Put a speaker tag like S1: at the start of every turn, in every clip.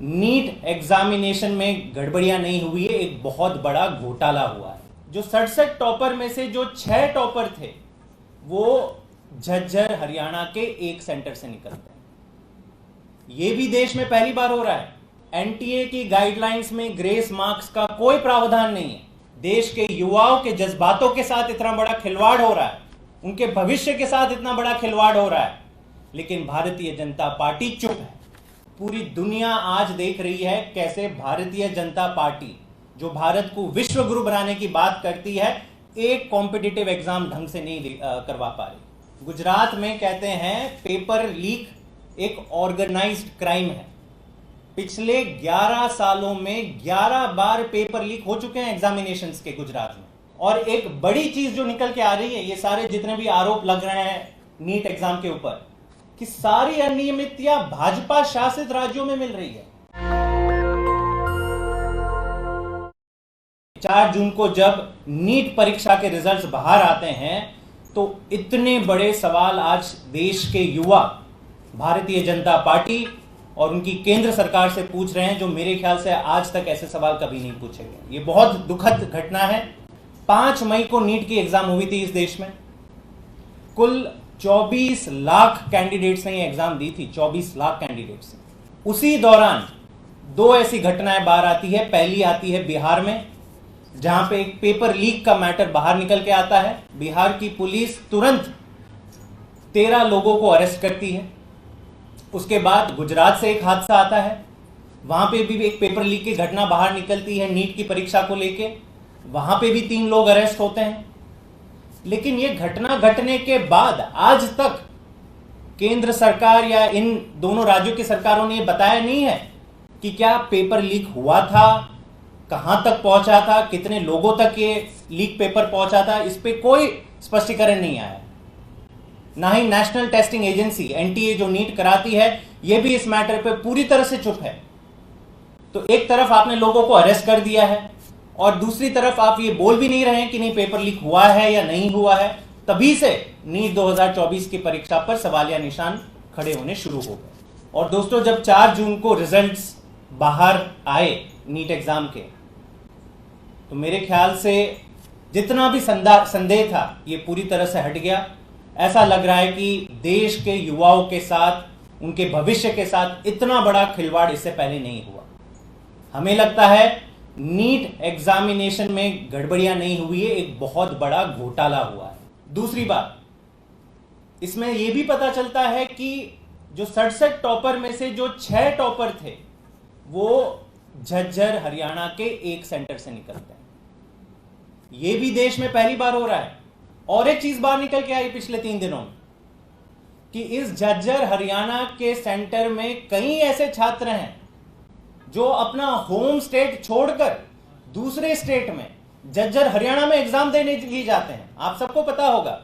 S1: NEET examination में गड़बड़ियां नहीं हुई है, एक बहुत बड़ा घोटाला हुआ है। जो 67 टॉपर में से जो 6 टॉपर थे वो झज्जर हरियाणा के एक सेंटर से निकलते हैं। ये भी देश में पहली बार हो रहा है। एनटीए की गाइडलाइंस में ग्रेस मार्क्स का कोई प्रावधान नहीं है। देश के युवाओं के जज्बातों के साथ इतना बड़ा खिलवाड़ हो रहा है, उनके भविष्य के साथ इतना बड़ा खिलवाड़ हो रहा है, लेकिन भारतीय जनता पार्टी चुप है। पूरी दुनिया आज देख रही है कैसे भारतीय जनता पार्टी, जो भारत को विश्व गुरु बनाने की बात करती है, एक कॉम्पिटिटिव एग्जाम ढंग से नहीं करवा पा रही। गुजरात में कहते हैं पेपर लीक एक ऑर्गेनाइज्ड क्राइम है। पिछले 11 सालों में 11 बार पेपर लीक हो चुके हैं एग्जामिनेशंस के गुजरात में। और एक बड़ी चीज जो निकल के आ रही है, ये सारे जितने भी आरोप लग रहे हैं नीट एग्जाम के ऊपर, कि सारी अनियमितता भाजपा शासित राज्यों में मिल रही है। 4 जून को जब नीट परीक्षा के रिजल्ट्स बाहर आते हैं तो इतने बड़े सवाल आज देश के युवा भारतीय जनता पार्टी और उनकी केंद्र सरकार से पूछ रहे हैं, जो मेरे ख्याल से आज तक ऐसे सवाल कभी नहीं पूछे गए। ये बहुत दुखद घटना है। 5 मई को नीट की एग्जाम हुई थी इस देश में। कुल 24 लाख कैंडिडेट्स ने ये एग्जाम दी थी, 24 लाख कैंडिडेट्स। उसी दौरान 2 ऐसी घटनाएं बाहर आती है। पहली आती है बिहार में, जहां पे एक पेपर लीक का मैटर बाहर निकल के आता है। बिहार की पुलिस तुरंत 13 लोगों को अरेस्ट करती है। उसके बाद गुजरात से एक हादसा आता है, वहां पे भी एक पेपर लीक की घटना बाहर निकलती है नीट की परीक्षा को लेके। वहां पे भी 3 लोग अरेस्ट होते हैं। लेकिन ये घटना घटने के बाद आज तक केंद्र सरकार या इन दोनों राज्यों की सरकारों ने बताया नहीं है कि क्या पेपर लीक हुआ था, कहां तक पहुंचा था, कितने लोगों तक ये लीक पेपर पहुंचा था। इस पे कोई स्पष्टीकरण नहीं आया। ना ही नेशनल टेस्टिंग एजेंसी एनटीए जो नीट कराती है, ये भी इस मैटर पे पूरी तरह से चुप है। तो एक तरफ आपने लोगों को अरेस्ट कर दिया है और दूसरी तरफ आप ये बोल भी नहीं रहे हैं कि नहीं पेपर लीक हुआ है या नहीं हुआ है। तभी से नीट 2024 की परीक्षा पर सवालिया निशान खड़े होने शुरू हो गए। और दोस्तों, जब 4 जून को रिजल्ट्स बाहर आए नीट एग्जाम के, तो मेरे ख्याल से जितना भी संदेह था ये पूरी तरह से हट गया। ऐसा लग रहा है कि देश के युवाओं के साथ, उनके भविष्य के साथ इतना बड़ा खिलवाड़ इससे पहले नहीं हुआ। हमें लगता है नीट एग्जामिनेशन में गड़बड़ियां नहीं हुई है, एक बहुत बड़ा घोटाला हुआ है। दूसरी बात, इसमें यह भी पता चलता है कि जो 67 टॉपर में से जो 6 टॉपर थे वो झज्जर हरियाणा के एक सेंटर से निकलते हैं। यह भी देश में पहली बार हो रहा है। और एक चीज बाहर निकल के आई पिछले 3 दिनों में कि इस झज्जर हरियाणा के सेंटर में कई ऐसे छात्र हैं जो अपना होम स्टेट छोड़कर दूसरे स्टेट में झज्जर हरियाणा में एग्जाम देने के लिए जाते हैं। आप सबको पता होगा,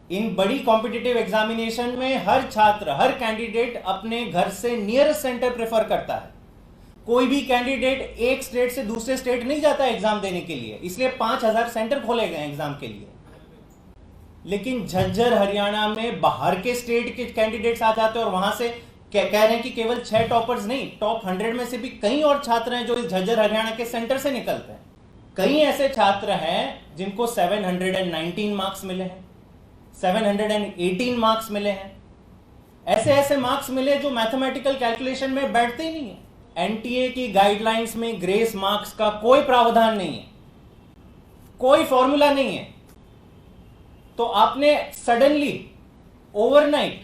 S1: इन बड़ी कॉम्पिटिटिव एग्जामिनेशन में हर छात्र, हर कैंडिडेट अपने घर से नियरेस्ट सेंटर प्रेफर करता है। कोई भी कैंडिडेट एक स्टेट से दूसरे स्टेट नहीं जाता एग्जाम देने के लिए, इसलिए 5000 सेंटर खोले गए एग्जाम के लिए। लेकिन झज्जर हरियाणा में बाहर के स्टेट के कैंडिडेट्स आ जाते हैं और वहां से कह रहे हैं कि केवल 6 टॉपर्स नहीं, टॉप 100 में से भी कई और छात्र हैं जो इस झज्जर हरियाणा के सेंटर से निकलते हैं। कई ऐसे छात्र हैं जिनको 719 मार्क्स मिले हैं, 718 मार्क्स मिले हैं। ऐसे ऐसे मार्क्स मिले जो मैथमेटिकल कैलकुलेशन में बैठते ही नहीं है। एनटीए की गाइडलाइंस में ग्रेस मार्क्स का कोई प्रावधान नहीं है, कोई फॉर्मूला नहीं है। तो आपने सडनली ओवरनाइट,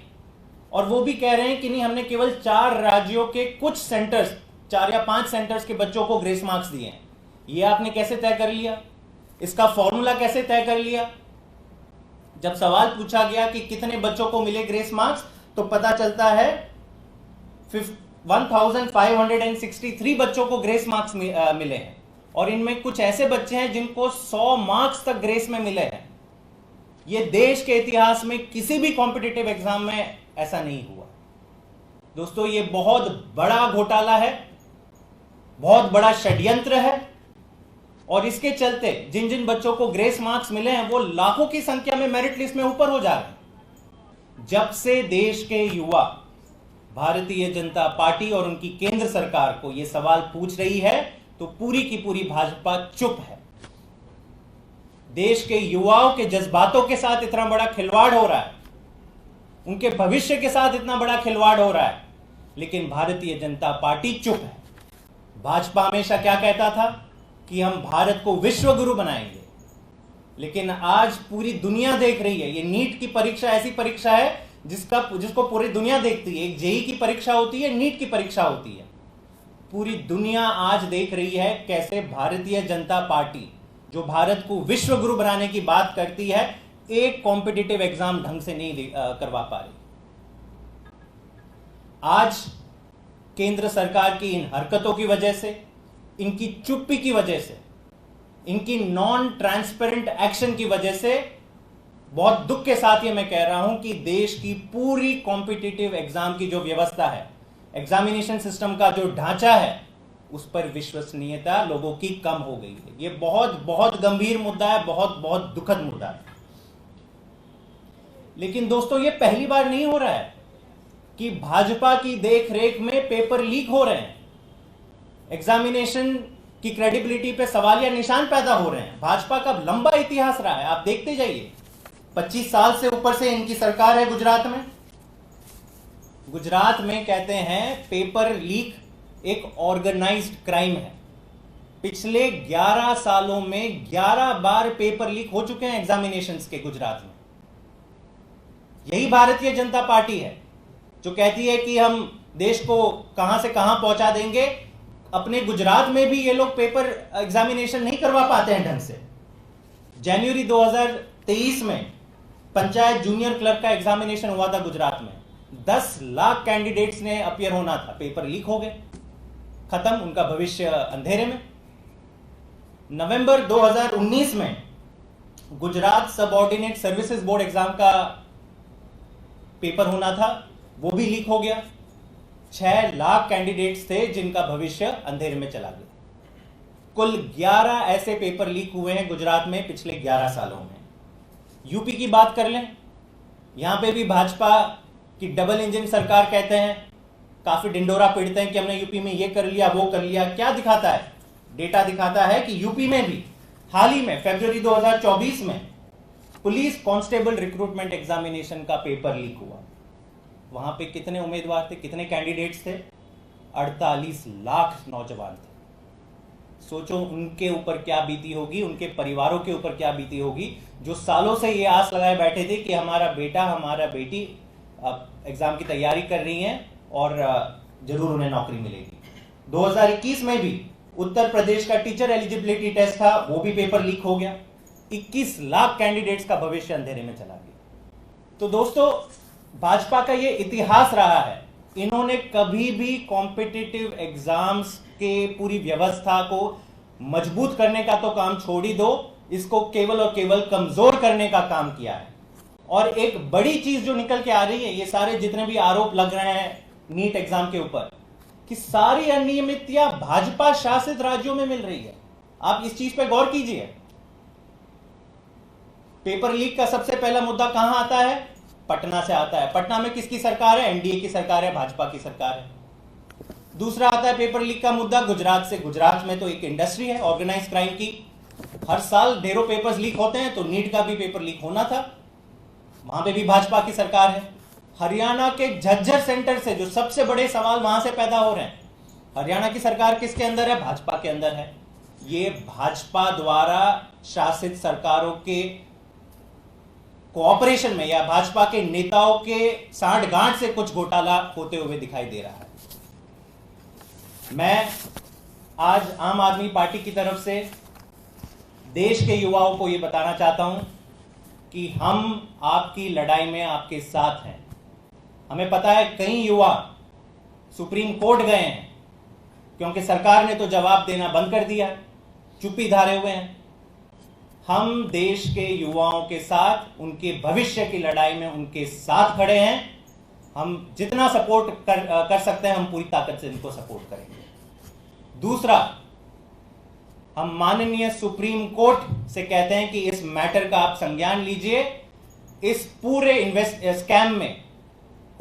S1: और वो भी कह रहे हैं कि नहीं, हमने केवल 4 राज्यों के कुछ सेंटर्स, 4 या 5 सेंटर्स के बच्चों को ग्रेस मार्क्स दिए हैं। ये आपने कैसे तय कर लिया? इसका फॉर्मूला कैसे तय कर लिया? जब सवाल पूछा गया कि कितने बच्चों को मिले ग्रेस मार्क्स, तो पता चलता है 1563 बच्चों को ग्रेस मार्क्स मिले हैं। और इनमें कुछ ऐसे बच्चे हैं जिनको 100 मार्क्स तक ग्रेस में मिले हैं। यह देश के इतिहास में किसी भी कॉम्पिटिटिव एग्जाम में ऐसा नहीं हुआ। दोस्तों, यह बहुत बड़ा घोटाला है, बहुत बड़ा षड्यंत्र है। और इसके चलते जिन जिन बच्चों को ग्रेस मार्क्स मिले हैं वो लाखों की संख्या में मेरिट लिस्ट में ऊपर हो जा रहे हैं। जब से देश के युवा भारतीय जनता पार्टी और उनकी केंद्र सरकार को यह सवाल पूछ रही है तो पूरी की पूरी भाजपा चुप है। देश के युवाओं के जज्बातों के साथ इतना बड़ा खिलवाड़ हो रहा है, उनके भविष्य के साथ इतना बड़ा खिलवाड़ हो रहा है, लेकिन भारतीय जनता पार्टी चुप है। भाजपा हमेशा क्या कहता था कि हम भारत को विश्व गुरु बनाएंगे, लेकिन आज पूरी दुनिया देख रही है। ये नीट की परीक्षा ऐसी परीक्षा है जिसको पूरी दुनिया देखती है। एक जेईई की परीक्षा होती है, नीट की परीक्षा होती है। पूरी दुनिया आज देख रही है कैसे भारतीय जनता पार्टी, जो भारत को विश्व गुरु बनाने की बात करती है, एक कॉम्पिटिटिव एग्जाम ढंग से नहीं करवा पा रही। आज केंद्र सरकार की इन हरकतों की वजह से, इनकी चुप्पी की वजह से, इनकी नॉन ट्रांसपेरेंट एक्शन की वजह से, बहुत दुख के साथ ये मैं कह रहा हूं कि देश की पूरी कॉम्पिटिटिव एग्जाम की जो व्यवस्था है, एग्जामिनेशन सिस्टम का जो ढांचा है, उस पर विश्वसनीयता लोगों की कम हो गई है। ये बहुत बहुत गंभीर मुद्दा है, बहुत बहुत दुखद मुद्दा है। लेकिन दोस्तों, ये पहली बार नहीं हो रहा है कि भाजपा की देखरेख में पेपर लीक हो रहे हैं, एग्जामिनेशन की क्रेडिबिलिटी पे सवालिया निशान पैदा हो रहे हैं। भाजपा का लंबा इतिहास रहा है, आप देखते जाइए। 25 साल से ऊपर से इनकी सरकार है गुजरात में। गुजरात में कहते हैं पेपर लीक एक ऑर्गेनाइज्ड क्राइम है। पिछले 11 सालों में 11 बार पेपर लीक हो चुके हैं एग्जामिनेशंस के गुजरात में। यही भारतीय जनता पार्टी है जो कहती है कि हम देश को कहां से कहां पहुंचा देंगे। अपने गुजरात में भी ये लोग पेपर एग्जामिनेशन नहीं करवा पाते हैं ढंग से। जनवरी 2023 में पंचायत जूनियर क्लर्क का एग्जामिनेशन हुआ था गुजरात में। 10 लाख कैंडिडेट्स ने अपियर होना था, पेपर लीक हो गए, खत्म, उनका भविष्य अंधेरे में। नवंबर 2019 में Gujarat subordinate services board exam का पेपर होना था, वो भी लीक हो गया। 6 लाख कैंडिडेट्स थे जिनका भविष्य अंधेरे में चला गया। कुल 11 ऐसे पेपर लीक हुए हैं गुजरात में पिछले 11 सालों में। यूपी की बात कर लें, यहां पे भी भाजपा की डबल इंजन सरकार कहते हैं, काफी डिंडोरा पीटते हैं कि हमने यूपी में ये कर लिया, वो कर लिया। क्या दिखाता है? डेटा दिखाता है कि यूपी में भी हाल ही में फरवरी 2024 में पुलिस कांस्टेबल रिक्रूटमेंट एग्जामिनेशन का पेपर लीक हुआ। वहां पे कितने उम्मीदवार थे, कितने कैंडिडेट्स थे? 48 लाख नौजवान थे। सोचो उनके ऊपर क्या बीती होगी, उनके परिवारों के ऊपर क्या बीती होगी, जो सालों से ये आस लगाए बैठे थे कि हमारा बेटा, हमारा बेटी एग्जाम की तैयारी कर रही हैं और जरूर उन्हें नौकरी मिलेगी। 2021 में भी उत्तर प्रदेश का टीचर एलिजिबिलिटी टेस्ट था, वो भी पेपर लीक हो गया। 21 लाख कैंडिडेट्स का भविष्य अंधेरे में चला गया। तो दोस्तों, भाजपा का ये इतिहास रहा है, इन्होंने कभी भी कॉम्पिटिटिव एग्जाम्स के पूरी व्यवस्था को मजबूत करने का तो काम छोड़ ही दो, इसको केवल और केवल कमजोर करने का काम किया है। और एक बड़ी चीज जो निकल के आ रही है, ये सारे जितने भी आरोप लग रहे हैं नीट एग्जाम के ऊपर, कि सारी अनियमितता भाजपा शासित राज्यों में मिल रही है। आप इस चीज पे गौर कीजिए। पेपर लीक का सबसे पहला मुद्दा कहां आता है? पटना से आता है। पटना में किसकी सरकार है? एनडीए की सरकार है, भाजपा की सरकार है। दूसरा आता है पेपर लीक का मुद्दा गुजरात से। गुजरात में तो एक इंडस्ट्री है ऑर्गेनाइज क्राइम की, हर साल ढेरों पेपर्स लीक होते हैं, तो नीट का भी पेपर लीक होना था, वहां पे भी भाजपा की सरकार है। हरियाणा के झज्जर सेंटर से जो सबसे बड़े सवाल वहां से पैदा हो रहे हैं, हरियाणा की सरकार किसके अंदर है? भाजपा के अंदर है। ये भाजपा द्वारा शासित सरकारों के कोऑपरेशन में या भाजपा के नेताओं के सांठगांठ से कुछ घोटाला होते हुए दिखाई दे रहा है। मैं आज आम आदमी पार्टी की तरफ से देश के युवाओं को यह बताना चाहता हूं कि हम आपकी लड़ाई में आपके साथ हैं। हमें पता है कई युवा सुप्रीम कोर्ट गए हैं क्योंकि सरकार ने तो जवाब देना बंद कर दिया, चुप्पी धारे हुए हैं। हम देश के युवाओं के साथ, उनके भविष्य की लड़ाई में उनके साथ खड़े हैं। हम जितना सपोर्ट कर सकते हैं, हम पूरी ताकत से इनको सपोर्ट करेंगे। दूसरा, हम माननीय सुप्रीम कोर्ट से कहते हैं कि इस मैटर का आप संज्ञान लीजिए। इस पूरे स्कैम में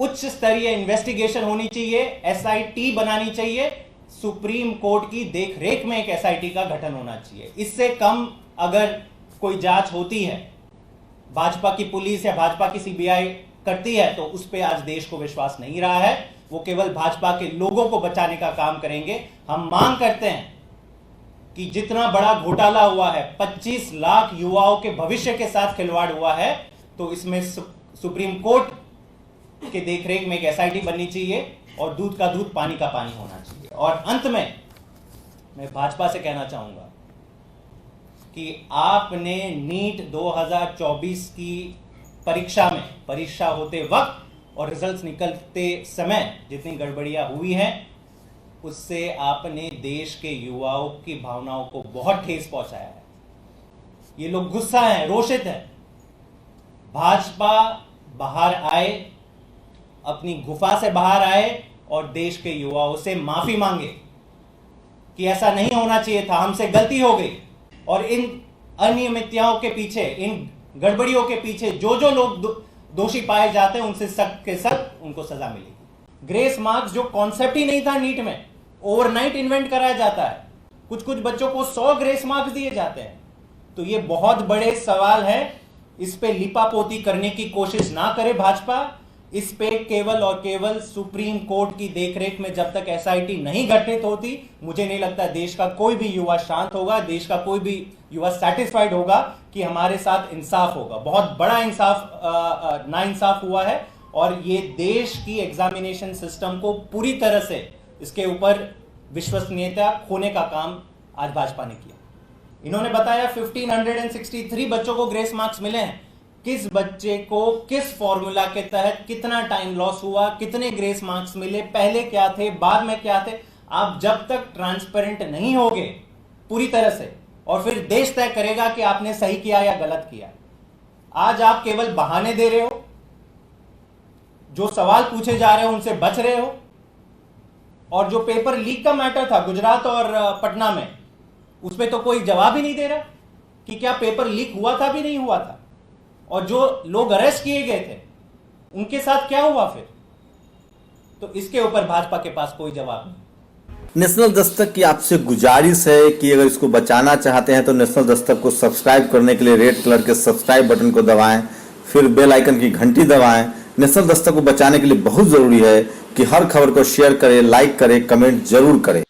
S1: उच्च स्तरीय इन्वेस्टिगेशन होनी चाहिए, एसआईटी बनानी चाहिए, सुप्रीम कोर्ट की देखरेख में एक एसआईटी का गठन होना चाहिए। इससे कम अगर कोई जांच होती है, भाजपा की पुलिस या भाजपा की सीबीआई करती है, तो उस पर आज देश को विश्वास नहीं रहा है। वो केवल भाजपा के लोगों को बचाने का काम करेंगे। हम मांग करते हैं कि जितना बड़ा घोटाला हुआ है, 25 लाख युवाओं के भविष्य के साथ खिलवाड़ हुआ है, तो इसमें सुप्रीम कोर्ट के देखरेख में एक एसआईटी बननी चाहिए और दूध का दूध पानी का पानी होना चाहिए। और अंत में मैं भाजपा से कहना चाहूंगा कि आपने नीट 2024 की परीक्षा होते वक्त और रिजल्ट्स निकलते समय जितनी गड़बड़ियां हुई हैं, उससे आपने देश के युवाओं की भावनाओं को बहुत ठेस पहुंचाया है। ये लोग गुस्सा हैं, रोषित हैं। भाजपा बाहर आए, अपनी गुफा से बाहर आए और देश के युवाओं से माफी मांगे कि ऐसा नहीं होना चाहिए था, हमसे गलती हो गई। और इन अनियमितताओं के पीछे, इन गड़बड़ियों के पीछे जो लोग दोषी पाए जाते हैं, उनसे सख्त के सख्त उनको सजा मिलेगी। ग्रेस मार्क्स जो कॉन्सेप्ट ही नहीं था नीट में, ओवरनाइट इन्वेंट कराया जाता है। कुछ बच्चों को 100 ग्रेस मार्क्स दिए जाते हैं। तो ये बहुत बड़े सवाल है। इस पे लिपापोती करने की कोशिश ना करे भाजपा। इस पे केवल और केवल सुप्रीम कोर्ट की देखरेख में जब तक एसआईटी नहीं गठित होती, मुझे नहीं लगता देश का कोई भी युवा शांत होगा, देश का कोई भी युवा सेटिस्फाइड होगा कि हमारे साथ इंसाफ होगा। बहुत बड़ा नाइंसाफ हुआ है और ये देश की एग्जामिनेशन सिस्टम को पूरी तरह से इसके ऊपर विश्वसनीयता खोने का काम आज भाजपा ने किया। इन्होंने बताया 1563 बच्चों को ग्रेस मार्क्स मिले हैं। किस बच्चे को किस फॉर्मूला के तहत कितना टाइम लॉस हुआ, कितने ग्रेस मार्क्स मिले, पहले क्या थे, बाद में क्या थे, आप जब तक ट्रांसपेरेंट नहीं होगे पूरी तरह से, और फिर देश तय करेगा कि आपने सही किया या गलत किया। आज आप केवल बहाने दे रहे हो, जो सवाल पूछे जा रहे हो उनसे बच रहे हो। और जो पेपर लीक का मैटर था गुजरात और पटना में, उस पर तो कोई जवाब ही नहीं दे रहा कि क्या पेपर लीक हुआ था भी नहीं हुआ था, और जो लोग अरेस्ट किए गए थे उनके साथ क्या हुआ फिर। तो इसके ऊपर भाजपा के पास कोई जवाब नहीं।
S2: नेशनल दस्तक की आपसे गुजारिश है कि अगर इसको बचाना चाहते हैं तो नेशनल दस्तक को सब्सक्राइब करने के लिए रेड कलर के सब्सक्राइब बटन को दबाएं, फिर बेल आइकन की घंटी दबाएं। नेशनल दस्तक को बचाने के लिए बहुत जरूरी है कि हर खबर को शेयर करें, लाइक करें, कमेंट जरूर करें।